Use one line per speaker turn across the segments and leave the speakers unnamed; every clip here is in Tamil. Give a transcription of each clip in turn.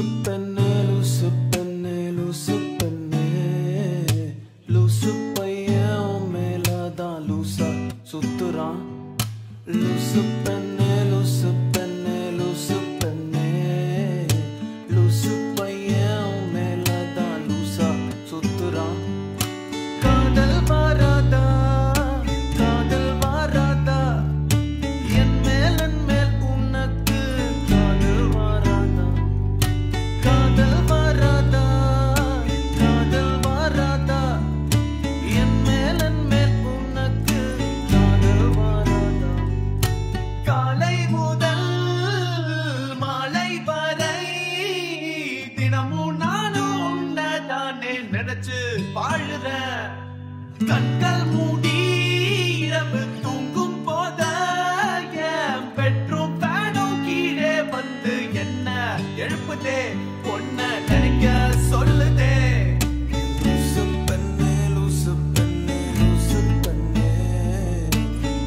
லூசு பெண்ணே லூசு பெண்ணே லூசு பெண்ணே லூசு பையன் உன் மேலதான் லூசா சுத்துறான் லூசு பெண்ணே லூசு பெண்ணே லூசு பெண்ணே லூசு பையன் உன் மேலதான் லூசா சுத்துறான் காதல் வராதா காதல் வராதா என் மேல் உனக்கு காதல் வராதா காதல் வராதா காதல் வராதா என் மேல் உனக்கு காதல் வராதா காலை முதல் மாலை வரை தினமும் நானும் உன்னதானே நினைச்சு வாழுறேன் கண்கள் மூடி இரவு தூங்கும் போத என் பெட்ரூம் ஃபேனும் கீழே வந்து என்ன எழுப்புதே பொண்ண நினைக்க சொல்லுதே லூசு பெண்ணே லூசு பெண்ணே லூசு பெண்ணே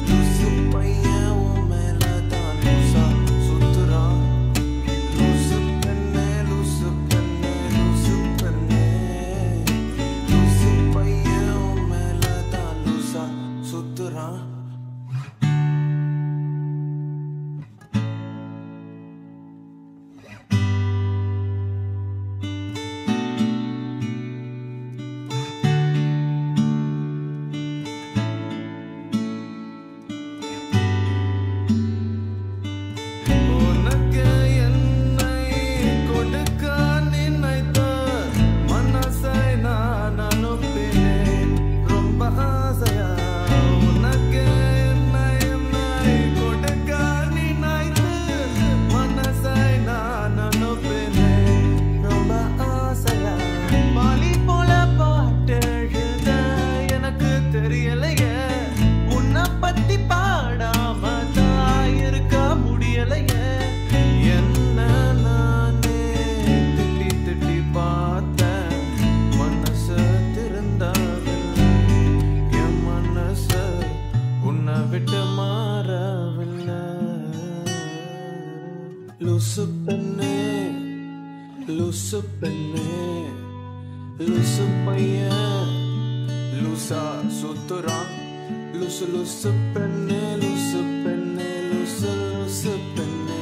லூசு பையன் உன் மேலதான் லூசா சுத்துறான் லூசு பெண்ணே லூசு பெண்ணே லூசு பெண்ணே லூசு பையன் உன் மேலதான் லூசா சுத்துறான் உனக்கு என்னை கொடுக்க நினைத்த மனசை நான் அனுப்பினேன் ரொம்ப ஆசையா உனக்கு என்னை கொடுக்க நினைத்து மனசை நான் அனுப்பினேன் ரொம்ப ஆசையா பாலி போல பாட்டு எழுத எனக்கு தெரியலையே உன்னை பத்தி பாடாம தான் இருக்க முடியலையே என்ன நானே திட்டி திட்டி பார்த்தேன் மனசு திருந்தாவில்லை என் மனசு உன்னை விட்டு மாறவில்லை லூசு பெண்ணே லூசு பெண்ணே லூசு பையன் லூசா சுத்துறான் லூசு லூசு பெண்ணே லூசு பெண்ணே லூசு லூசு பெண்ணே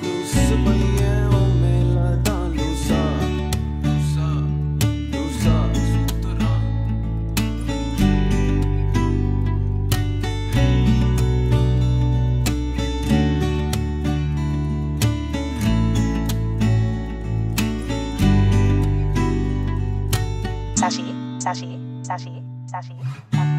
லூசு பையன் உன் மேலதான் லூசா லூசா லூசா சுத்துறான்
Sashi, Sashi, Sashi, Sashi, Sashi.